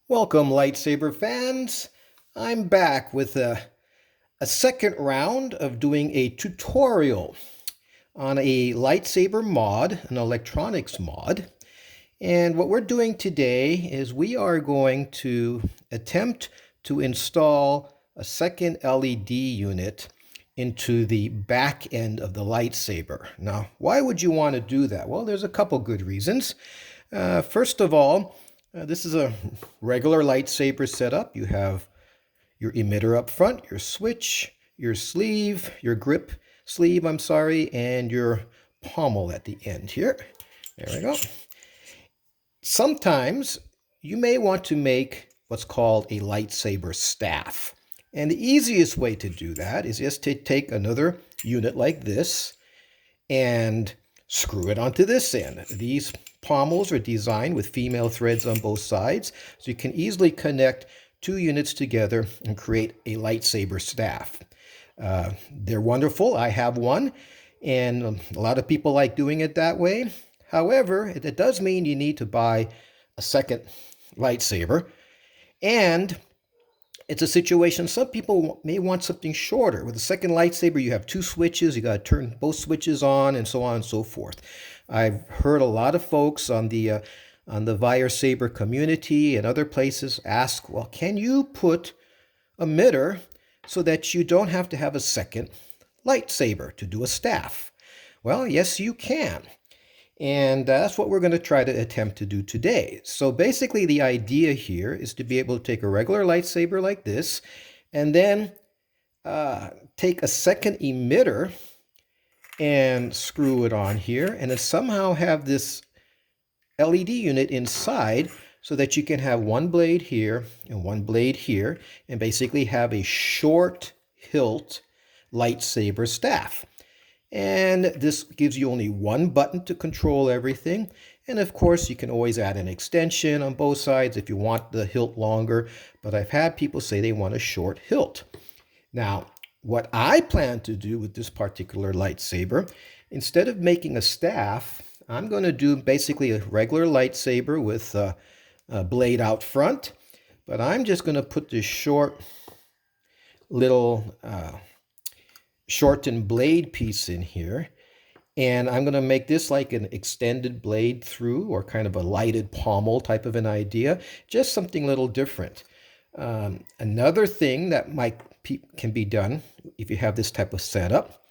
Welcome, lightsaber fans. I'm back with a second round of doing a tutorial on a lightsaber mod, an electronics mod. And what we're doing today is we are going to attempt to install a second LED unit into the back end of the lightsaber. Now, why would you want to do that? Well, there's a couple good reasons. First of all, this is a regular lightsaber setup. You have your emitter up front, your switch, your sleeve, your grip sleeve, and your pommel at the end here. There we go. Sometimes you may want to make what's called a lightsaber staff. And the easiest way to do that is just to take another unit like this and screw it onto this end. These pommels are designed with female threads on both sides, so you can easily connect two units together and create a lightsaber staff. They're wonderful. I have one, and a lot of people like doing it that way. However, it does mean you need to buy a second lightsaber, and it's a situation some people may want something shorter. With a second lightsaber, you have two switches. You got to turn both switches on, and so on and so forth. I've heard a lot of folks on the Wire Saber community and other places ask, well, can you put a emitter so that you don't have to have a second lightsaber to do a staff? Well, yes, you can. And that's what we're going to try to attempt to do today. So basically the idea here is to be able to take a regular lightsaber like this and then take a second emitter and screw it on here and then somehow have this LED unit inside so that you can have one blade here and one blade here and basically have a short hilt lightsaber staff. And this gives you only one button to control everything. And of course, you can always add an extension on both sides if you want the hilt longer. But I've had people say they want a short hilt. Now, what I plan to do with this particular lightsaber, instead of making a staff, I'm going to do basically a regular lightsaber with a blade out front. But I'm just going to put this short little shortened blade piece in here, and I'm going to make this like an extended blade through or kind of a lighted pommel type of an idea, just something a little different. Another thing that can be done if you have this type of setup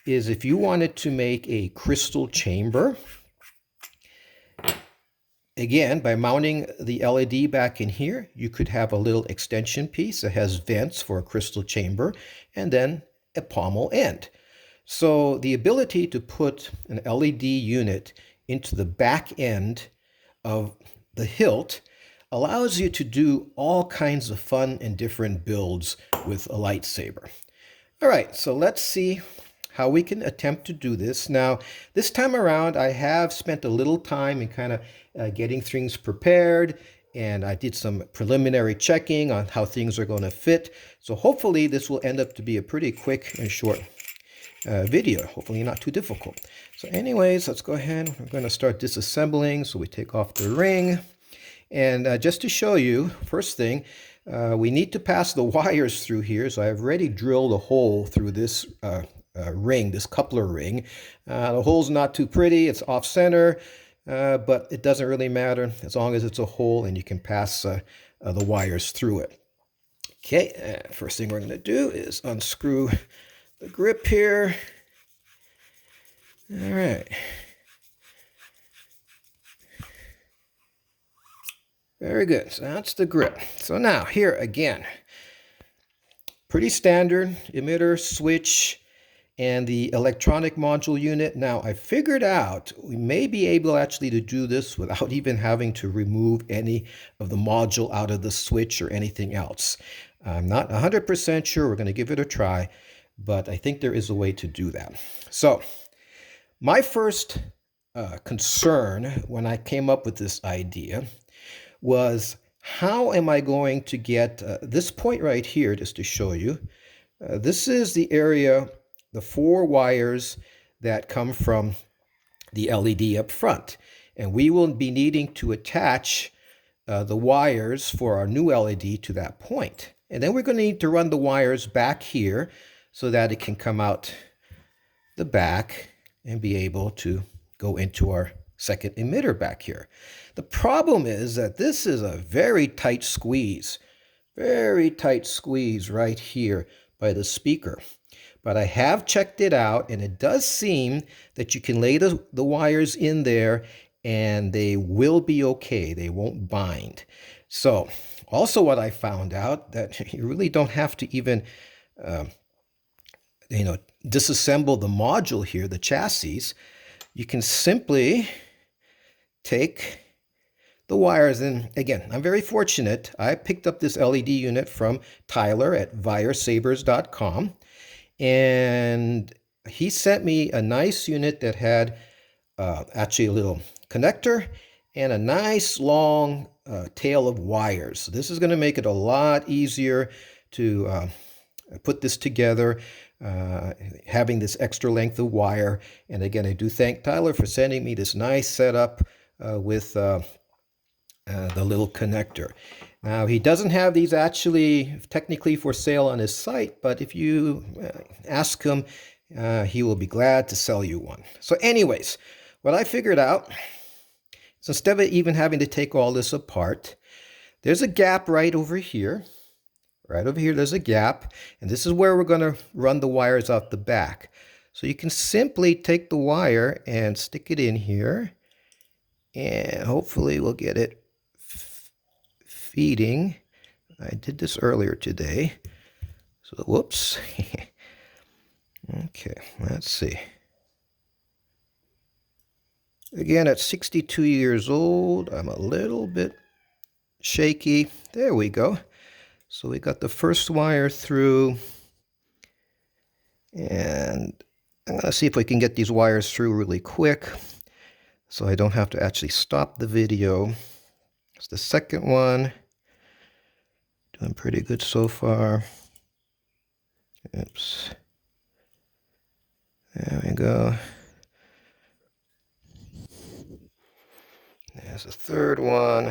is if you wanted to make a crystal chamber, again, by mounting the LED back in here, you could have a little extension piece that has vents for a crystal chamber and then a pommel end. So the ability to put an LED unit into the back end of the hilt allows you to do all kinds of fun and different builds with a lightsaber. All right, so let's see how we can attempt to do this. Now, this time around, I have spent a little time in kind of getting things prepared, and I did some preliminary checking on how things are going to fit. So hopefully this will end up to be a pretty quick and short video, hopefully not too difficult. So anyways, let's go ahead. We're going to start disassembling. So we take off the ring. And just to show you, first thing, we need to pass the wires through here. So I've already drilled a hole through this ring, this coupler ring. The hole's not too pretty. It's off center. But it doesn't really matter as long as it's a hole and you can pass the wires through it. Okay, first thing we're going to do is unscrew the grip here. All right. Very good. So that's the grip. So now here again, pretty standard emitter, switch, and the electronic module unit. Now, I figured out we may be able actually to do this without even having to remove any of the module out of the switch or anything else. I'm not 100% sure. We're going to give it a try, but I think there is a way to do that. So, my first concern when I came up with this idea was, how am I going to get this point right here, just to show you. This is the area, the 4 wires that come from the LED up front. And we will be needing to attach the wires for our new LED to that point. And then we're going to need to run the wires back here so that it can come out the back and be able to go into our second emitter back here. The problem is that this is a very tight squeeze right here by the speaker. But I have checked it out, and it does seem that you can lay the wires in there and they will be okay. They won't bind. So also what I found out that you really don't have to even disassemble the module here, the chassis. You can simply take the wires, and again, I'm very fortunate. I picked up this LED unit from Tyler at viresabers.com, and he sent me a nice unit that had actually a little connector and a nice long tail of wires. So this is going to make it a lot easier to put this together, having this extra length of wire. And again, I do thank Tyler for sending me this nice setup with the little connector. Now, he doesn't have these actually technically for sale on his site, but if you ask him, he will be glad to sell you one. So anyways, what I figured out is instead of even having to take all this apart, there's a gap right over here. Right over here, there's a gap, and this is where we're going to run the wires out the back. So you can simply take the wire and stick it in here, and hopefully we'll get it feeding. I did this earlier today. So, whoops. Okay, let's see. Again, at 62 years old, I'm a little bit shaky. There we go. So we got the first wire through, and I'm going to see if we can get these wires through really quick so I don't have to actually stop the video. It's the second one. Doing pretty good so far. Oops. There we go. There's the third one.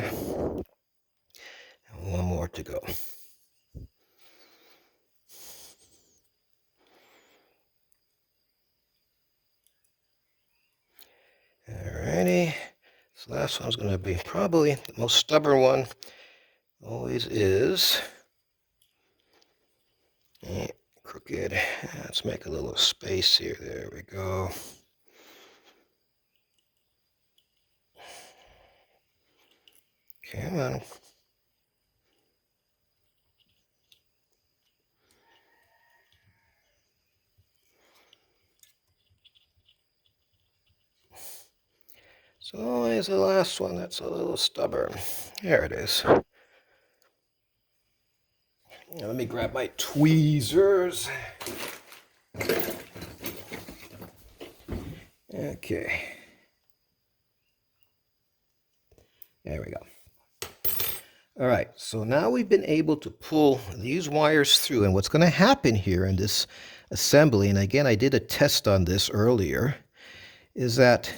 And one more to go. Alrighty. This last one's going to be probably the most stubborn one. Always is. Crooked. Let's make a little space here. There we go. Come on. So always the last one that's a little stubborn. There it is. Now let me grab my tweezers. Okay. There we go. All right, so now we've been able to pull these wires through, and what's going to happen here in this assembly, and again, I did a test on this earlier, is that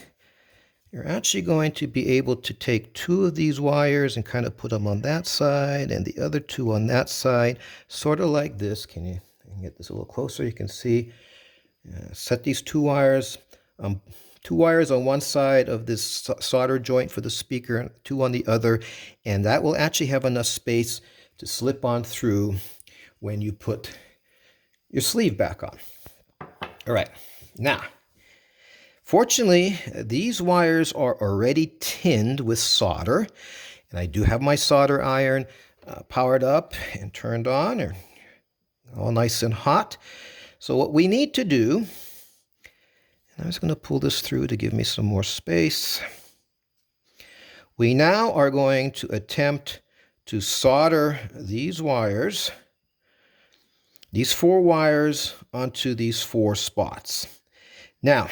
you're actually going to be able to take two of these wires and kind of put them on that side and the other two on that side, sort of like this. Can you get this a little closer? You can see, set these two wires on one side of this solder joint for the speaker, and two on the other, and that will actually have enough space to slip on through when you put your sleeve back on. All right, now, fortunately, these wires are already tinned with solder, and I do have my solder iron powered up and turned on, or all nice and hot. So what we need to do, and I'm just going to pull this through to give me some more space. We now are going to attempt to solder these wires, these 4 wires, onto these 4 spots. Now,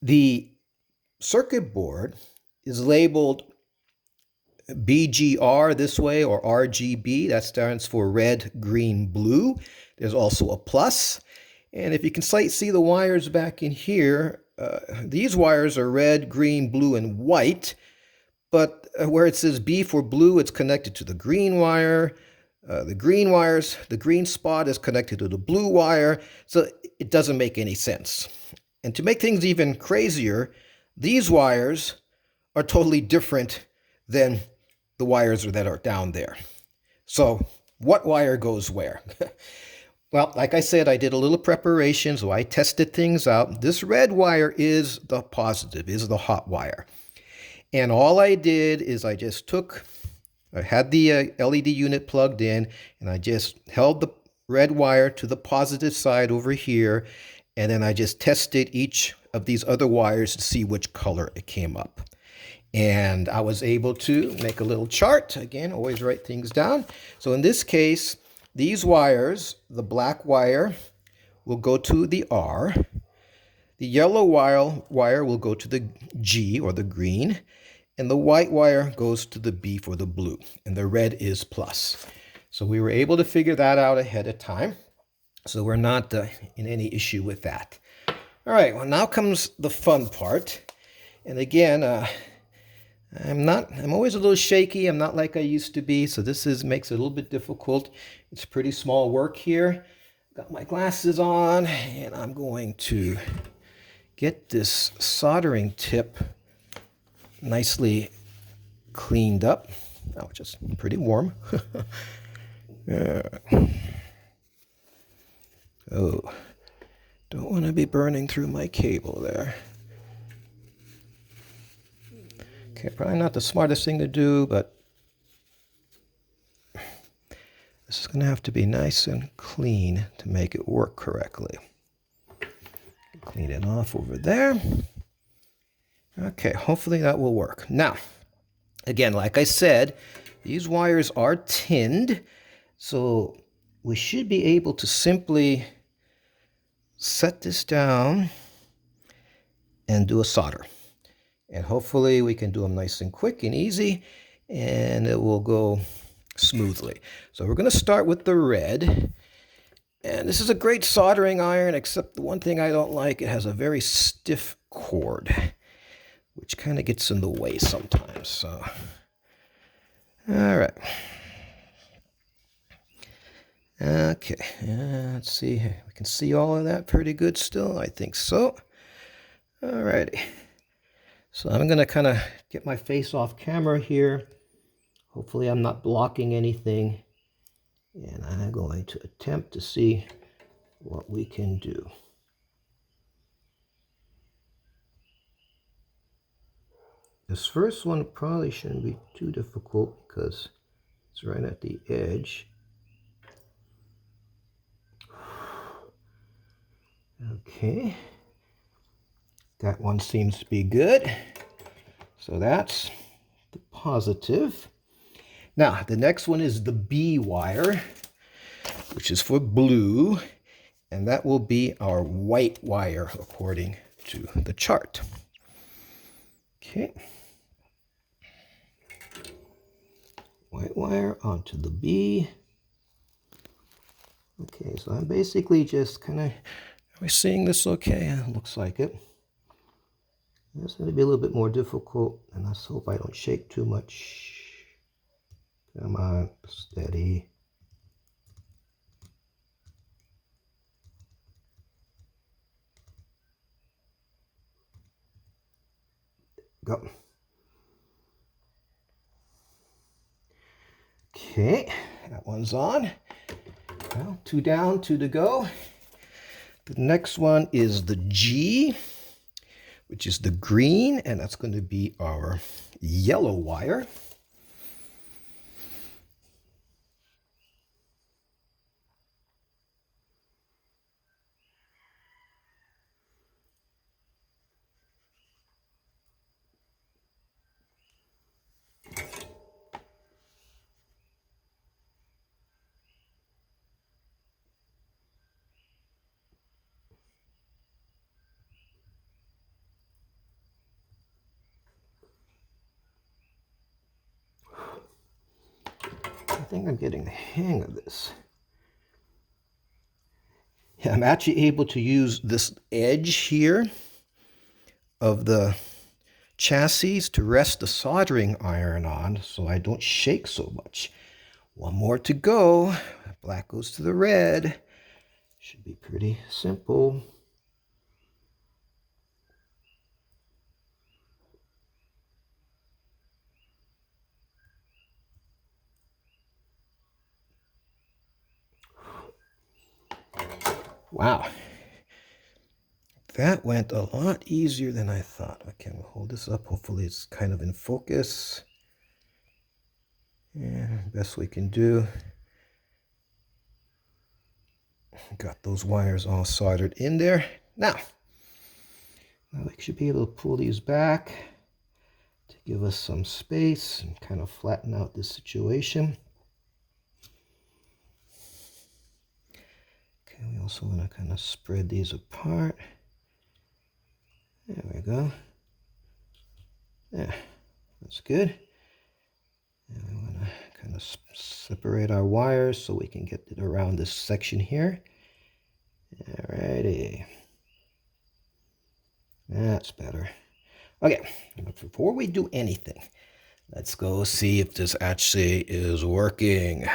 the circuit board is labeled BGR this way, or RGB. That stands for red, green, blue. There's also a plus. And if you can see the wires back in here, these wires are red, green, blue, and white. But where it says B for blue, it's connected to the green wire. The green spot is connected to the blue wire. So it doesn't make any sense. And to make things even crazier, these wires are totally different than the wires that are down there. So what wire goes where? Well, like I said, I did a little preparation, so I tested things out. This red wire is the positive, is the hot wire. And all I did is I had the LED unit plugged in, and I just held the red wire to the positive side over here, and then I just tested each of these other wires to see which color it came up. And I was able to make a little chart. Again, always write things down. So in this case, these wires, the black wire will go to the R. The yellow wire will go to the G, or the green. And the white wire goes to the B for the blue. And the red is plus. So we were able to figure that out ahead of time. So we're not in any issue with that. All right, well, now comes the fun part. And again, I'm always a little shaky. I'm not like I used to be, so this makes it a little bit difficult. It's pretty small work here. Got my glasses on, and I'm going to get this soldering tip nicely cleaned up. Oh, just pretty warm. Oh, don't want to be burning through my cable there. Okay, probably not the smartest thing to do, but this is going to have to be nice and clean to make it work correctly. Clean it off over there. Okay, hopefully that will work. Now, again, like I said, these wires are tinned, so we should be able to simply set this down and do a solder. And hopefully we can do them nice and quick and easy, and it will go smoothly. So we're going to start with the red. And this is a great soldering iron, except the one thing I don't like, it has a very stiff cord, which kind of gets in the way sometimes. So, all right. Okay, let's see. We can see all of that pretty good still. I think so. All righty. So I'm going to kind of get my face off camera here. Hopefully I'm not blocking anything. And I'm going to attempt to see what we can do. This first one probably shouldn't be too difficult because it's right at the edge. Okay. That one seems to be good. So that's the positive. Now, the next one is the B wire, which is for blue, and that will be our white wire according to the chart. Okay. White wire onto the B. Okay, so I'm basically just kind of, are we seeing this okay? It looks like it. It's going to be a little bit more difficult, and let's hope I don't shake too much. Come on, steady. Go. Okay, that one's on. Well, 2 down, 2 to go. The next one is the G, which is the green, and that's going to be our yellow wire. I think I'm getting the hang of this. Yeah, I'm actually able to use this edge here of the chassis to rest the soldering iron on so I don't shake so much. One more to go. Black goes to the red. Should be pretty simple. Wow. That went a lot easier than I thought. Okay, we'll hold this up. Hopefully it's kind of in focus. Yeah, best we can do. Got those wires all soldered in there. Now we should be able to pull these back to give us some space and kind of flatten out this situation. Okay, we also want to kind of spread these apart. There we go. Yeah, that's good. And we want to kind of separate our wires so we can get it around this section here. Alrighty. That's better. Okay, but before we do anything, let's go see if this actually is working.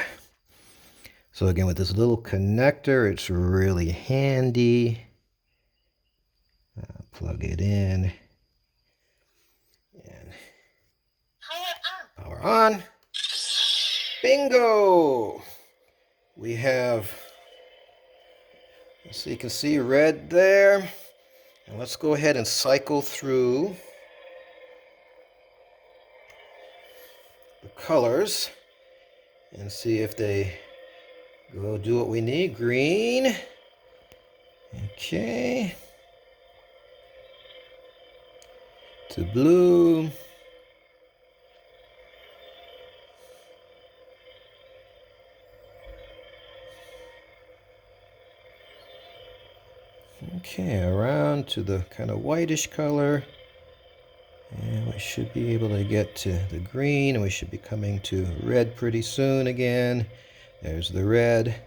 So again, with this little connector, it's really handy. Plug it in. And power on. Bingo! We have, so you can see red there. And let's go ahead and cycle through the colors and see if they go do what we need. Green. Okay. To blue. Okay, around to the kind of whitish color. And we should be able to get to the green, and we should be coming to red pretty soon again. There's the red.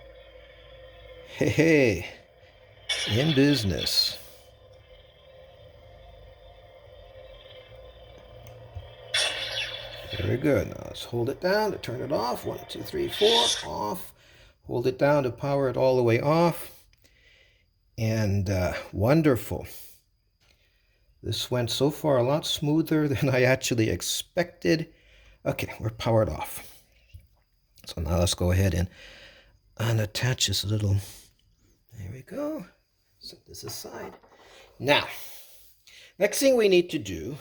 Hey, hey, in business. Very good. Now let's hold it down to turn it off. 1, 2, 3, 4, off. Hold it down to power it all the way off. And wonderful. This went so far a lot smoother than I actually expected. Okay, we're powered off. So now let's go ahead and unattach this little, there we go. Set this aside. Now, next thing we need to do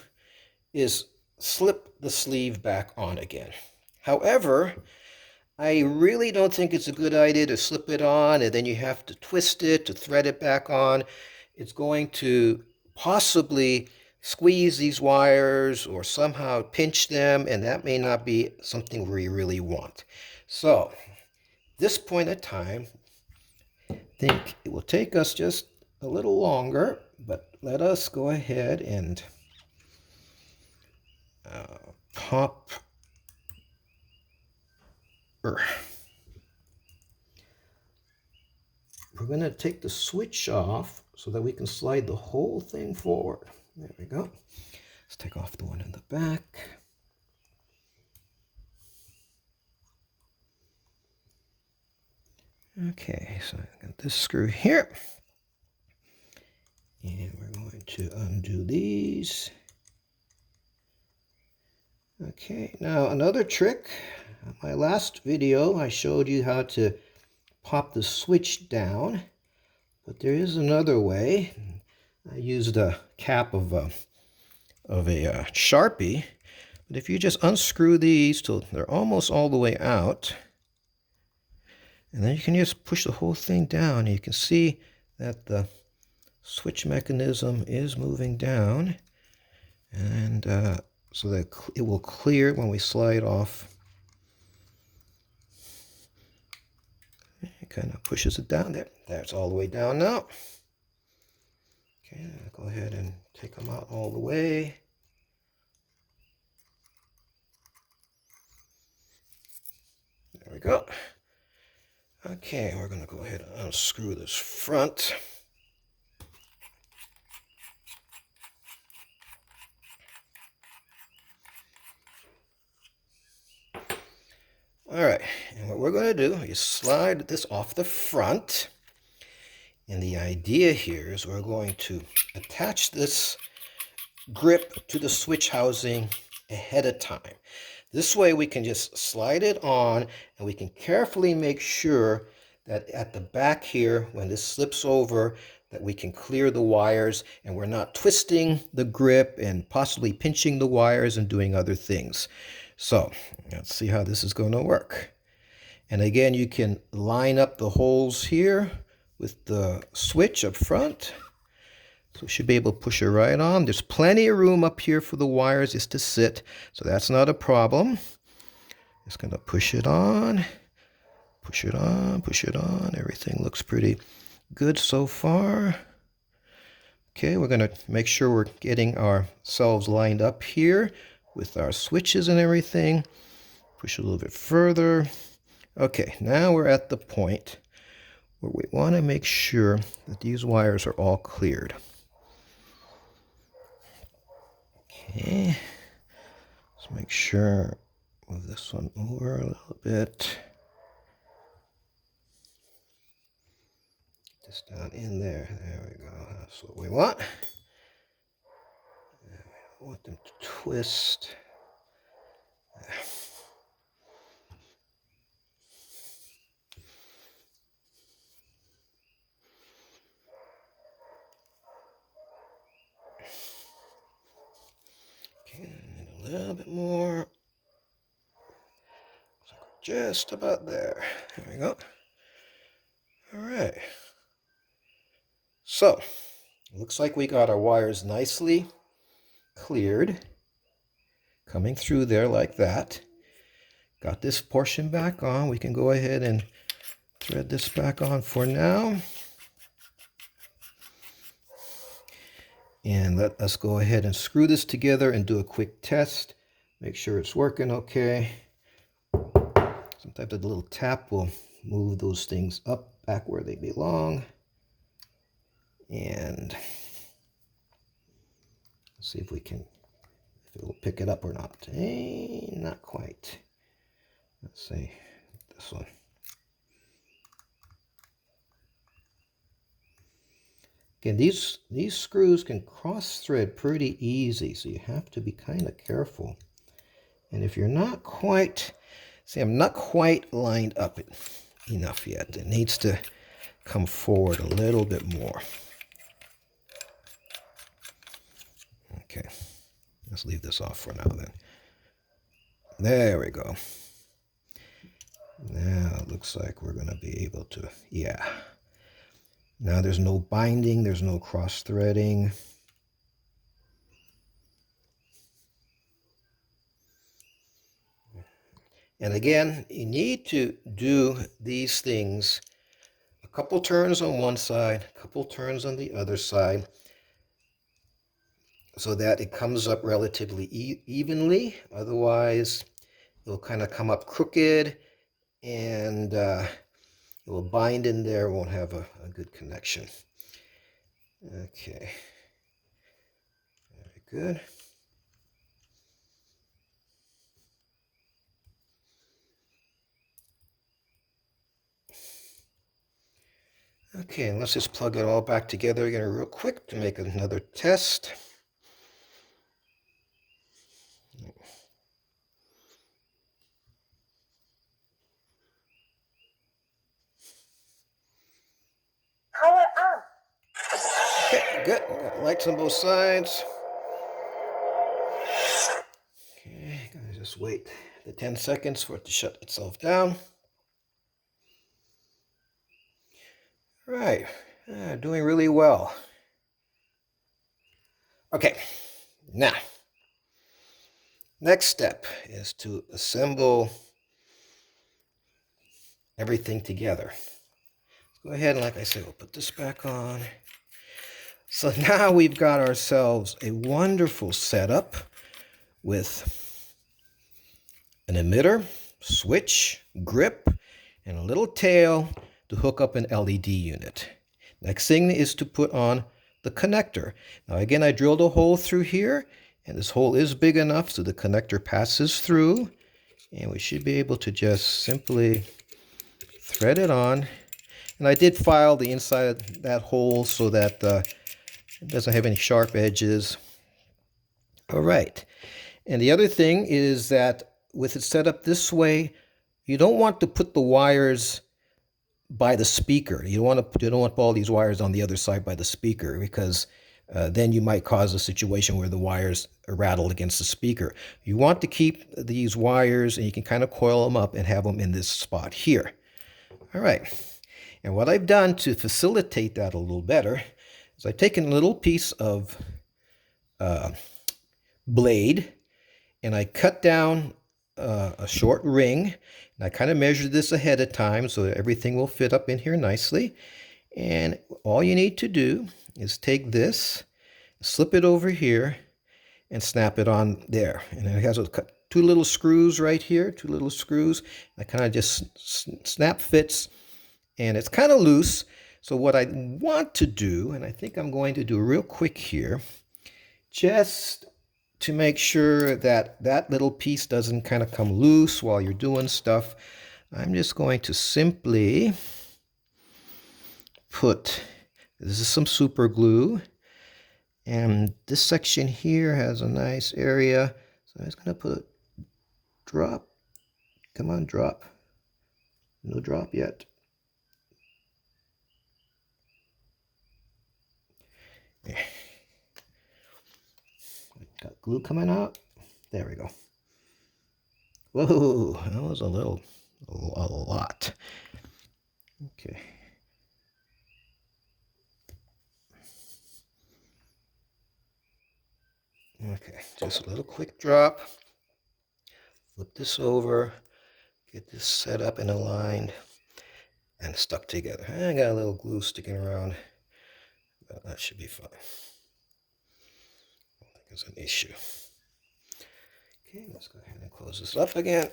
is slip the sleeve back on again. However, I really don't think it's a good idea to slip it on and then you have to twist it to thread it back on. It's going to possibly squeeze these wires or somehow pinch them, and that may not be something we really want. So, this point in time, I think it will take us just a little longer, but let us go ahead and pop. We're going to take the switch off so that we can slide the whole thing forward. There we go. Let's take off the one in the back. Okay, so I got this screw here. And we're going to undo these. Okay, now another trick. My last video, I showed you how to pop the switch down, but there is another way. I used a cap of a Sharpie, but if you just unscrew these till they're almost all the way out, and then you can just push the whole thing down, and you can see that the switch mechanism is moving down, and so that it will clear when we slide off. It kind of pushes it down there. That's all the way down now. Okay, I'll go ahead and take them out all the way. There we go. Okay, we're going to go ahead and unscrew this front. All right, and what we're going to do is slide this off the front. And the idea here is we're going to attach this grip to the switch housing ahead of time. This way we can just slide it on, and we can carefully make sure that at the back here, when this slips over, that we can clear the wires and we're not twisting the grip and possibly pinching the wires and doing other things. So let's see how this is going to work. And again, you can line up the holes here with the switch up front. So we should be able to push it right on. There's plenty of room up here for the wires just to sit, so that's not a problem. Just going to push it on, push it on, push it on. Everything looks pretty good so far. Okay, we're going to make sure we're getting ourselves lined up here with our switches and everything. Push a little bit further. Okay, now we're at the point where we want to make sure that these wires are all cleared. Okay, let's make sure, move this one over a little bit. Get this down in there. There we go. That's what we want. We don't want them to twist. A little bit more. Just about there. There we go. All right. So, looks like we got our wires nicely cleared. Coming through there like that. Got this portion back on. We can go ahead and thread this back on for now. And let us go ahead and screw this together and do a quick test. Make sure it's working okay. Sometimes the little tap will move those things up back where they belong. And see if we can, if it will pick it up or not. Not quite. Let's see this one. Again, these screws can cross thread pretty easy, so you have to be kind of careful. And if you're not quite, see, I'm not quite lined up enough yet. It needs to come forward a little bit more. Okay, let's leave this off for now then. There we go. Now it looks like we're going to be able to, yeah. Now there's no binding, there's no cross-threading. And again, you need to do these things a couple turns on one side, a couple turns on the other side, so that it comes up relatively evenly. Otherwise, it'll kind of come up crooked and it will bind in there, won't have a good connection. Okay, very good. Okay, and let's just plug it all back together again real quick to make another test. Power on. Okay, good. Got lights on both sides. Okay, gotta just wait the 10 seconds for it to shut itself down. Right, doing really well. Okay, now, next step is to assemble everything together. Go ahead and, like I said, we'll put this back on. So now we've got ourselves a wonderful setup with an emitter, switch, grip, and a little tail to hook up an LED unit. Next thing is to put on the connector. Now again, I drilled a hole through here, and this hole is big enough so the connector passes through. And we should be able to just simply thread it on. And I did file the inside of that hole so that it doesn't have any sharp edges. All right. And the other thing is that with it set up this way, you don't want to put the wires by the speaker. You don't want all these wires on the other side by the speaker, because then you might cause a situation where the wires are rattled against the speaker. You want to keep these wires, and you can kind of coil them up and have them in this spot here. All right. And what I've done to facilitate that a little better is I've taken a little piece of blade, and I cut down a short ring, and I kind of measured this ahead of time so that everything will fit up in here nicely. And all you need to do is take this, slip it over here, and snap it on there. And it has two little screws right here, two little screws. That kind of just snap fits, and it's kind of loose. So what I want to do, and I think I'm going to do real quick here, just to make sure that that little piece doesn't kind of come loose while you're doing stuff, I'm just going to simply this is some super glue, and this section here has a nice area, so I'm just going to put drop. Come on, drop. No drop yet. Got glue coming out. There we go. Whoa, that was a lot. Okay. Okay, just a little quick drop. Flip this over, get this set up and aligned and stuck together. I got a little glue sticking around, but that should be fine. I don't think there's an issue. Okay, let's go ahead and close this up again.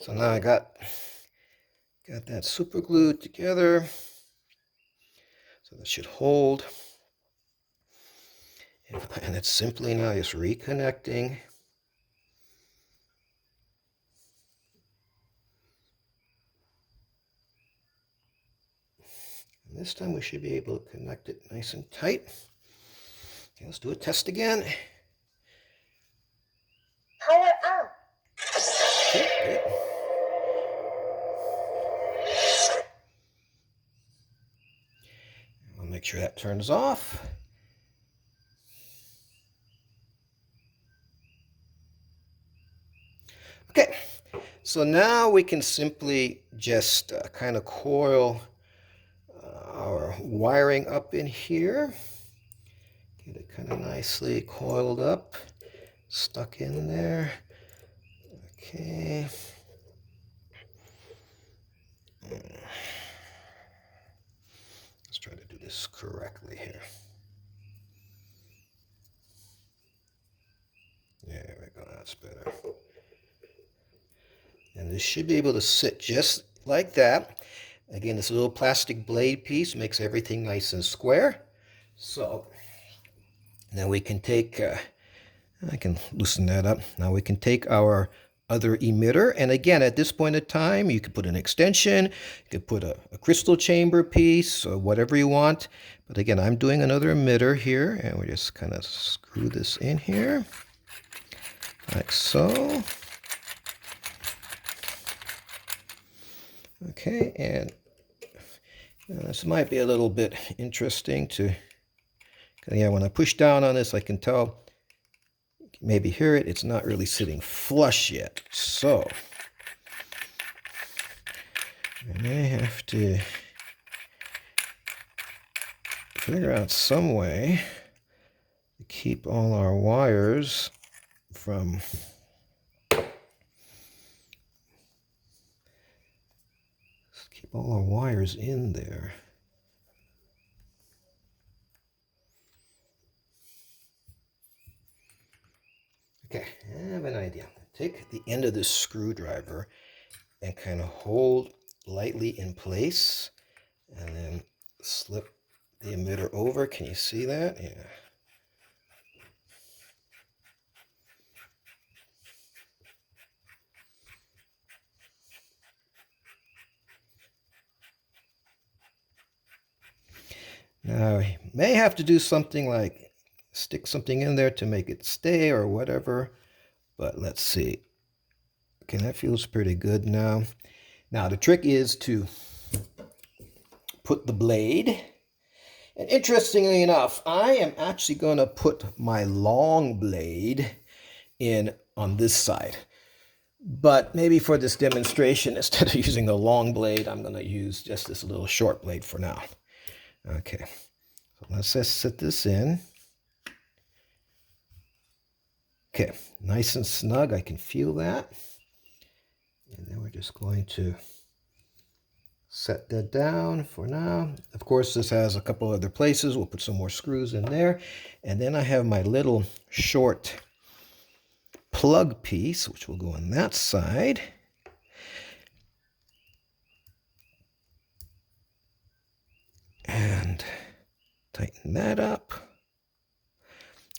So now I got that super glued together, so that should hold. And it's simply now just reconnecting. And this time we should be able to connect it nice and tight. Okay, let's do a test again. Power on. Okay, good. We'll make sure that turns off. Okay, so now we can simply just kind of coil our wiring up in here. Get it kind of nicely coiled up, stuck in there. Okay. Let's try to do this correctly here. There we go, that's better. And this should be able to sit just like that. Again, this little plastic blade piece makes everything nice and square. So now we can take, I can loosen that up. Now we can take our other emitter, and again, at this point in time, you could put an extension, you could put a crystal chamber piece, or whatever you want. But again, I'm doing another emitter here, and we just kind of screw this in here, like so. Okay, and this might be a little bit interesting to, yeah, when I push down on this, I can tell, you can maybe hear it, it's not really sitting flush yet. So I may have to figure out some way to keep all our wires from all our wires in there. Okay, I have an idea. Take the end of this screwdriver and kind of hold lightly in place, and then slip the emitter over. Can you see that? Yeah. Now, I may have to do something like stick something in there to make it stay or whatever, but let's see. Okay, that feels pretty good now. Now, the trick is to put the blade. And interestingly enough, I am actually going to put my long blade in on this side. But maybe for this demonstration, instead of using the long blade, I'm going to use just this little short blade for now. Okay, so let's just set this in. Okay, nice and snug. I can feel that. And then we're just going to set that down for now. Of course, this has a couple other places. We'll put some more screws in there. And then I have my little short plug piece, which will go on that side. And tighten that up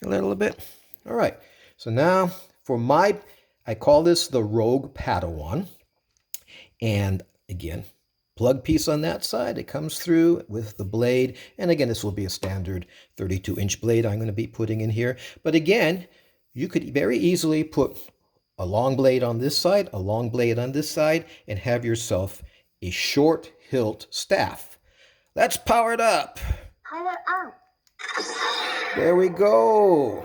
a little bit. All right, so now for I call this the Rouge Padawan. And again, plug piece on that side. It comes through with the blade. And again, this will be a standard 32-inch blade I'm going to be putting in here. But again, you could very easily put a long blade on this side, a long blade on this side, and have yourself a short hilt staff. Let's power it up. Power up. There we go.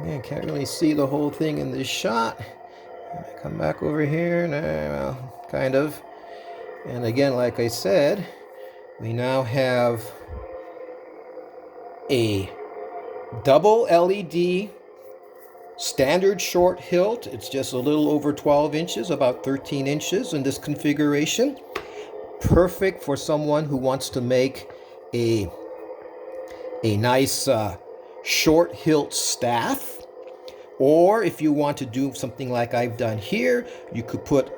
Again, can't really see the whole thing in this shot. Come back over here. Well, kind of. And again, like I said, we now have a double LED standard short hilt. It's just a little over 12 inches, about 13 inches in this configuration. Perfect for someone who wants to make a nice short hilt staff. Or if you want to do something like I've done here, you could put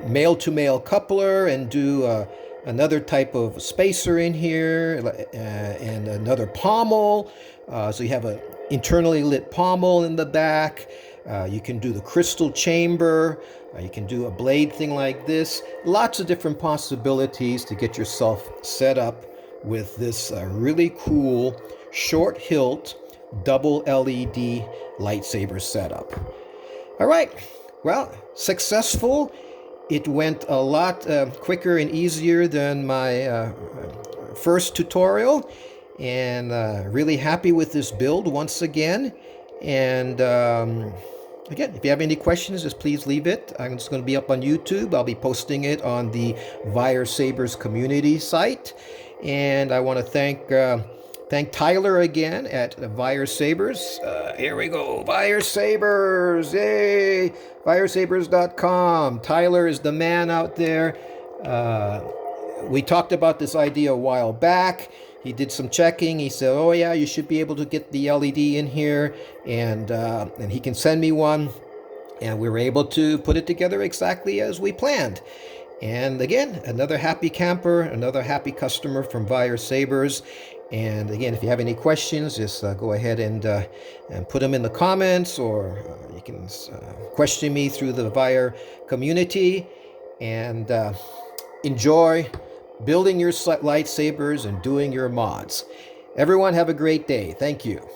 male-to-male coupler and do another type of spacer in here and another pommel. So you have an internally lit pommel in the back. You can do the crystal chamber. You can do a blade thing like this. Lots of different possibilities to get yourself set up with this really cool short hilt double LED lightsaber setup. All right, well, successful. It went a lot quicker and easier than my first tutorial, and really happy with this build once again. And again, if you have any questions, just please leave it. I'm just going to be up on YouTube. I'll be posting it on the Wire Sabers community site. And I want to thank Tyler again at Wire Sabers. Here we go, Wire Sabers, yay! WireSabers.com. Tyler is the man out there. We talked about this idea a while back. He did some checking. He said, oh yeah, you should be able to get the LED in here, and he can send me one. And we were able to put it together exactly as we planned. And again, another happy camper, another happy customer from Wire Sabers. And again, if you have any questions, just go ahead and put them in the comments, or you can question me through the Wire community. And enjoy building your lightsabers and doing your mods. Everyone have a great day. Thank you.